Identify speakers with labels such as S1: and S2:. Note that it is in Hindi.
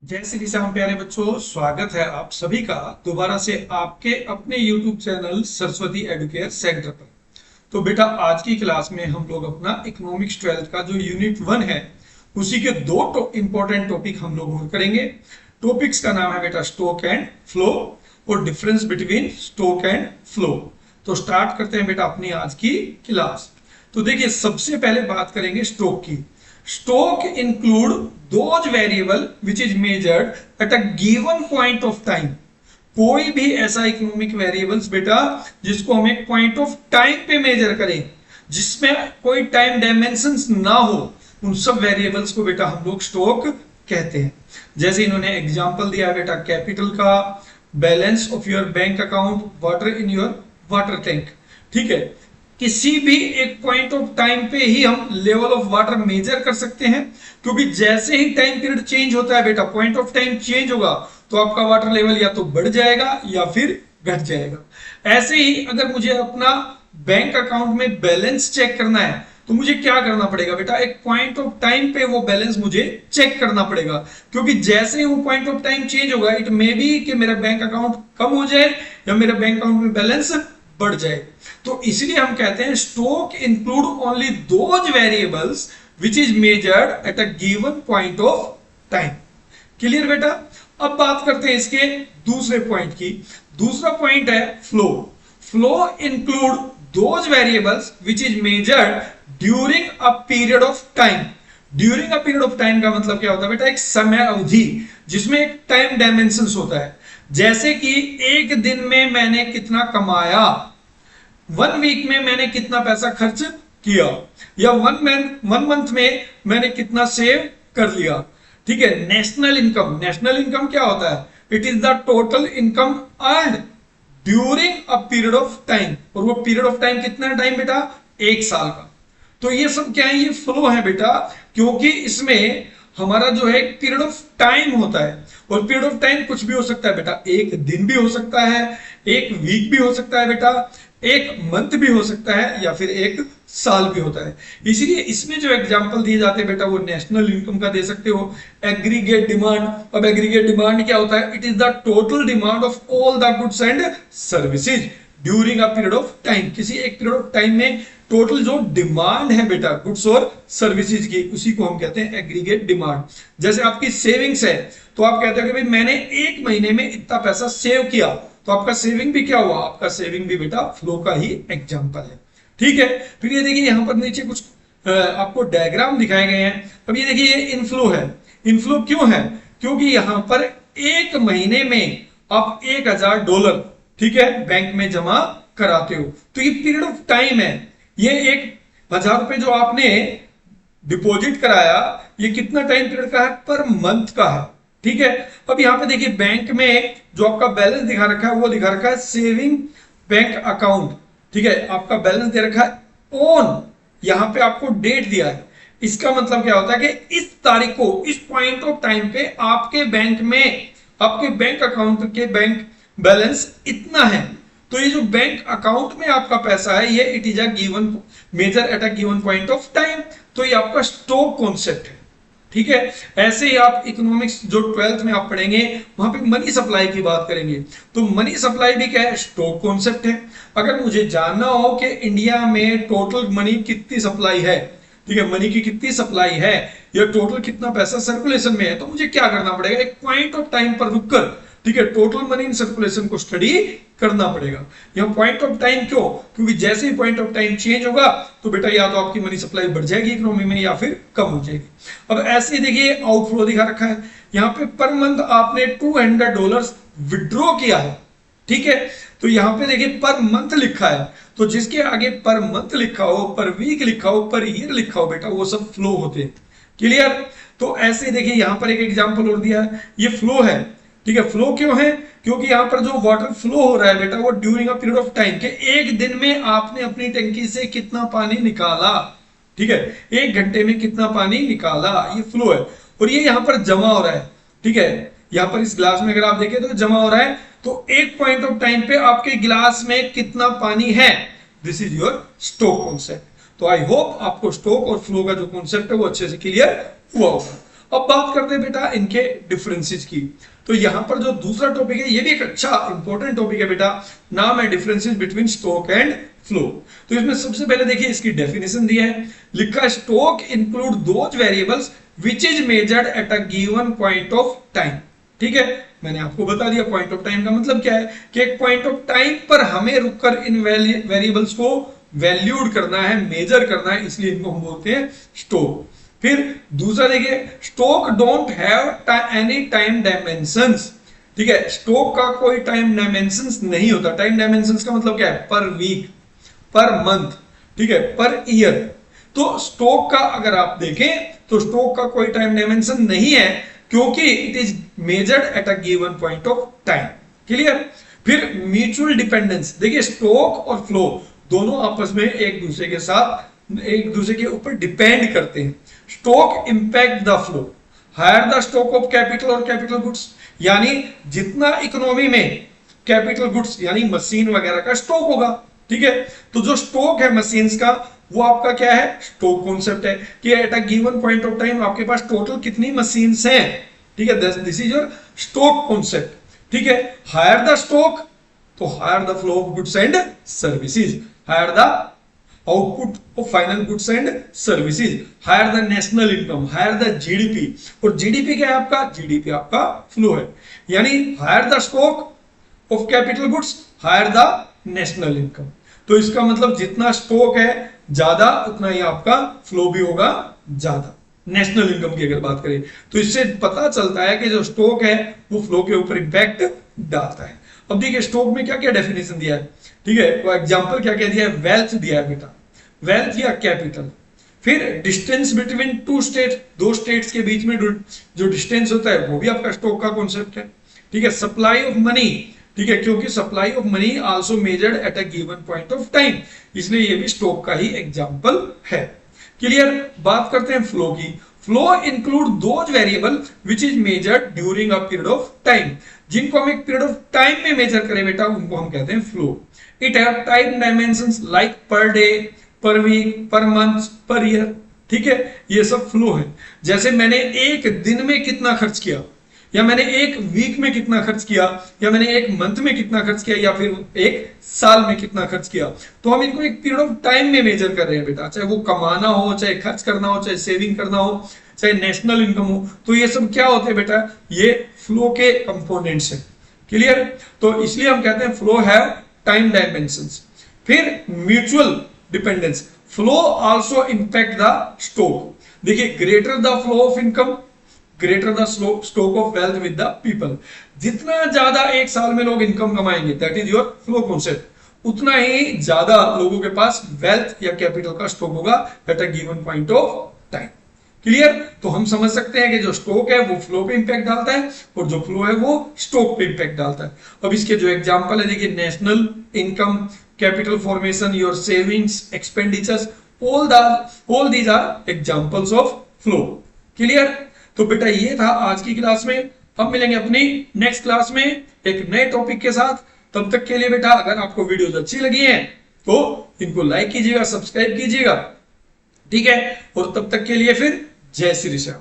S1: जय श्री श्याम प्यारे बच्चों, स्वागत है आप सभी का दोबारा से आपके अपने YouTube channel Saraswati Educare centre पर। तो बेटा आज की क्लास में हम लोग अपना इकोनॉमिक्स 12th का जो यूनिट 1 है उसी के दो इंपॉर्टेंट टॉपिक हम लोग और करेंगे। टॉपिक्स का नाम है बेटा स्टॉक एंड फ्लो और difference between stock and flow. तो स्टार्ट करते हैं बेटा अपनी आज की क्लास। तो देखिए सबसे पहले बात करेंगे स्टॉक की। Stock include those variable which is measured at a given point of time। कोई भी ऐसा इकोनॉमिक वेरिएबल्स बेटा जिसको हम एक पॉइंट ऑफ टाइम पे मेजर करें, जिसमें कोई टाइम डायमेंशंस ना हो, उन सब वेरिएबल्स को बेटा हम लोग स्टॉक कहते हैं। जैसे इन्होंने एग्जांपल दिया बेटा कैपिटल का, balance of your bank account, water in your water tank. ठीक है, किसी भी एक पॉइंट ऑफ टाइम पे ही हम लेवल ऑफ वाटर मेजर कर सकते हैं, क्योंकि जैसे ही टाइम पीरियड चेंज होता है बेटा, पॉइंट ऑफ टाइम चेंज होगा तो आपका वाटर लेवल या तो बढ़ जाएगा या फिर घट जाएगा। ऐसे ही अगर मुझे अपना बैंक अकाउंट में बैलेंस चेक करना है तो मुझे क्या करना पड़ेगा बेटा, एक पॉइंट ऑफ टाइम पे वो बैलेंस मुझे चेक करना पड़ेगा, क्योंकि जैसे ही वो पॉइंट ऑफ टाइम चेंज होगा इट मे बी कि मेरा बैंक अकाउंट कम हो जाए या मेरा बैंक अकाउंट में बैलेंस बढ़ जाए। तो इसलिए हम कहते हैं stock include only those variables which is measured eight a given point of time. Clear बेटा। अब बात करते हैं इसके दूसरे पॉइंट की। दूसरा पॉइंट है flow. Flow include those variables which is measured during a period of time. During a period of time का मतलब क्या होता है बेटा, एक समय अवधि जिसमें एक टाइम डायमेंशन होता है। जैसे कि एक दिन में मैंने कितना कमाया, 1 वीक में मैंने कितना पैसा खर्च किया, या वन मंथ में मैंने कितना सेव कर लिया। ठीक है। नेशनल इनकम, नेशनल इनकम क्या होता है, it is the total income earned during a period of time. और वो पीरियड ऑफ टाइम कितना टाइम बेटा, 1 साल का। तो ये सब क्या है, ये फ्लो है बेटा, क्योंकि इसमें हमारा जो है पीरियड ऑफ टाइम होता है। और पीरियड ऑफ टाइम कुछ भी हो सकता है बेटा, एक दिन भी हो सकता है, एक वीक भी हो सकता है बेटा, एक मंथ भी हो सकता है, या फिर एक साल भी होता है। इसीलिए इसमें जो एग्जांपल दिए जाते हैं बेटा वो नेशनल इनकम का दे सकते हो, एग्रीगेट डिमांड। अब एग्रीगेट डिमांड क्या होता है, it is the total demand of all the goods and services during a period of time. किसी एक पीरियड ऑफ टाइम में टोटल जो डिमांड है बेटा गुड्स और सर्विसेज की, उसी को हम कहते हैं एग्रीगेट डिमांड। जैसे आपकी सेविंग्स है तो आप कहते हो कि भाई मैंने 1 महीने में इतना पैसा सेव किया, तो आपका सेविंग भी क्या हुआ, आपका सेविंग भी बेटा फ्लो का ही एग्जांपल है। ठीक है। फिर ये देखिए यहाँ पर नीचे कुछ आपको डायग्राम दिखाए गए हैं। अब ये देखिए ये इनफ्लो है। इनफ्लो क्यों है, क्योंकि यहाँ पर 1 महीने में आप $1000 ठीक है बैंक में जमा कराते हो, तो ये पीरियड ऑफ टाइम है। ये $1000 जो आपने डिपॉजिट कराया, ये कितना टाइम पीरियड का है, पर मंथ का है। ठीक है। अब यहाँ पे देखिए बैंक में जो आपका बैलेंस दिखा रखा है वो दिखा रखा है सेविंग बैंक अकाउंट। ठीक है, आपका बैलेंस दे रखा है ऑन, यहाँ पे आपको डेट दिया है। इसका मतलब क्या होता है कि इस तारीख को, इस पॉइंट ऑफ टाइम पे आपके बैंक में, आपके बैंक अकाउंट के बैंक बैलेंस इतना है। तो ये जो बैंक अकाउंट में आपका पैसा है, ये it is a given measure at a given point of time. तो ये आपका स्टॉक कॉन्सेप्ट है। ठीक है। ऐसे ही आप इकोनॉमिक्स जो 12th में आप पढ़ेंगे वहां पे मनी सप्लाई की बात करेंगे, तो मनी सप्लाई भी क्या है, स्टॉक कॉन्सेप्ट है। अगर मुझे जानना हो कि इंडिया में टोटल मनी कितनी सप्लाई है, ठीक है, मनी की कितनी सप्लाई है या टोटल कितना पैसा सर्कुलेशन में है, तो मुझे क्या करना पड़ेगा, एक पॉइंट ऑफ टाइम पर रुककर, ठीक है, टोटल मनी इन सर्कुलेशन को स्टडी करना पड़ेगा। यह पॉइंट ऑफ टाइम क्यों, क्योंकि जैसे ही पॉइंट ऑफ टाइम चेंज होगा तो बेटा या तो आपकी मनी सप्लाई बढ़ जाएगी इकोनॉमी में या फिर कम हो जाएगी। अब ऐसे ही देखिए आउटफ्लो दिखा रखा है, यहाँ पे पर मंथ आपने $200 विड्रॉ किया है। ठीक है, तो यहाँ पे देखिए पर मंथ लिखा है, तो जिसके आगे पर मंथ लिखा हो, पर वीक लिखा हो, पर ईयर लिखा हो बेटा, वो सब फ्लो होते हैं। क्लियर। तो ऐसे देखिए यहाँ पर एक एग्जांपल और दिया है, ये फ्लो है। ठीक है, फ्लो क्यों है, क्योंकि यहाँ पर जो वाटर फ्लो हो रहा है बेटा वो during a period of time, के एक दिन में आपने अपनी टंकी से कितना पानी निकाला। ठीक है, 1 घंटे में कितना पानी निकाला, ये फ्लो है। और ये यहाँ पर जमा हो रहा है। ठीक है, यहाँ पर इस ग्लास में अगर आप देखें तो जमा हो रहा है, तो एक पॉइंट ऑफ टाइम पे आपके गिलास में कितना पानी है, this is your stock concept. तो आई होप आपको स्टॉक और फ्लो का जो कॉन्सेप्ट है वो अच्छे से क्लियर हुआ होगा। अब बात करते हैं बेटा इनके डिफरेंसेस की। तो यहाँ पर जो दूसरा टॉपिक है ये भी एक अच्छा इंपॉर्टेंट टॉपिक है बेटा, नाम है differences between stock and flow. तो इसमें सबसे पहले देखिए इसकी डेफिनेशन दिया है, लिखा है stock include those variables which is measured eight a given point of time. ठीक है, मैंने आपको बता दिया पॉइंट ऑफ टाइम का मतलब क्या है कि एक पॉइंट ऑफ टाइम पर हमें रुककर इन वेरिएबल्स को वैल्यूड करना है, मेजर करना है, इसलिए इनको हम बोलते हैं स्टॉक। फिर दूसरा देखिए, stock don't have any time dimensions. ठीक है, स्टॉक का कोई टाइम डायमेंशंस नहीं होता। टाइम डायमेंशंस का मतलब क्या है, पर वीक, पर मंथ, ठीक है, पर ईयर। तो स्टॉक का अगर आप देखें तो स्टॉक का कोई टाइम डायमेंशन नहीं है, क्योंकि it is measured eight a given point of time. Clear. फिर म्यूचुअल डिपेंडेंस, देखिए स्टॉक और फ्लो दोनों आपस में एक दूसरे के साथ, एक दूसरे के ऊपर डिपेंड करते हैं। Stock impact the flow, higher the stock of capital और कैपिटल गुड्स, यानी जितना इकोनॉमी में कैपिटल गुड्स यानी मशीन वगैरह का स्टॉक होगा। ठीक है, तो जो स्टॉक है मशीन्स का वो आपका क्या है, स्टॉक कॉन्सेप्ट है कि at a given point of time आपके पास टोटल कितनी मशीन्स हैं। ठीक है, this is your stock concept. ठीक है, हायर द स्टॉक तो higher the flow of goods and services, higher the output of final goods and services, higher the national income, higher the GDP. और जीडीपी क्या है आपका, जीडीपी आपका फ्लो है, यानी higher the stock of capital goods, higher the national income. तो इसका मतलब जितना स्टॉक है ज्यादा उतना ही आपका फ्लो भी होगा ज्यादा। नेशनल इनकम की अगर बात करें तो इससे पता चलता है कि जो स्टॉक है वो फ्लो के ऊपर इंपैक्ट डालता है। अब देखिए स्टॉक में क्या क्या डेफिनेशन दिया है। ठीक है, तो एग्जांपल क्या क्या दिया है, वेल्थ दिया है बेटा, वेल्थ या कैपिटल। फिर डिस्टेंस बिटवीन टू स्टेट, दो स्टेट्स के बीच में जो डिस्टेंस होता है वो भी आपका स्टॉक का कॉन्सेप्ट है। ठीक है, सप्लाई ऑफ मनी, ठीक है, क्योंकि supply of money also measured eight a given point of time, इसलिए ये भी स्टॉक का ही एग्जांपल है। क्लियर। बात करते हैं फ्लो की। Flow include those variable which is measured during a period of time, जिनको हम एक पीरियड ऑफ टाइम में मेजर करें बेटा उनको हम कहते हैं flow. It have time dimensions like per day, per week, per month, per year. ठीक है, ये सब फ्लो है। जैसे मैंने एक दिन में कितना खर्च किया, या मैंने एक वीक में कितना खर्च किया, या मैंने एक मंथ में कितना खर्च किया, या फिर एक साल में कितना खर्च किया, तो हम इनको एक पीरियड ऑफ टाइम में मेजर कर रहे हैं बेटा। चाहे वो कमाना हो, चाहे खर्च करना हो, चाहे सेविंग करना हो, चाहे नेशनल इनकम हो, तो ये सब क्या होते हैं बेटा, ये फ्लो के कंपोनेंट्स हैं। क्लियर। तो इसलिए हम कहते हैं फ्लो हैव टाइम डायमेंशंस। फिर mutual dependence, flow also impact the stock. देखिए greater the flow of income, greater the stock of wealth with the people. जितना ज्यादा एक साल में लोग इनकम कमाएंगे, that is your flow concept, उतना ही ज्यादा लोगों के पास वेल्थ या कैपिटल का स्टॉक होगा at a given point of time. Clear. तो हम समझ सकते हैं कि जो स्टॉक है वो फ्लो पे इंपैक्ट डालता है और जो फ्लो है वो स्टॉक पे इंपैक्ट डालता है। अब इसके जो एग्जांपल है देखिए, national income, capital formation, your savings, expenditures, all these are examples of flow. Clear. तो बेटा ये था आज की क्लास में। अब मिलेंगे अपनी नेक्स्ट क्लास में एक नए टॉपिक के साथ। तब तक के लिए बेटा अगर आपको वीडियोस अच्छी लगी हैं तो इनको लाइक कीजिएगा, सब्सक्राइब कीजिएगा। ठीक है, और तब तक के लिए फिर जय श्री श्याम।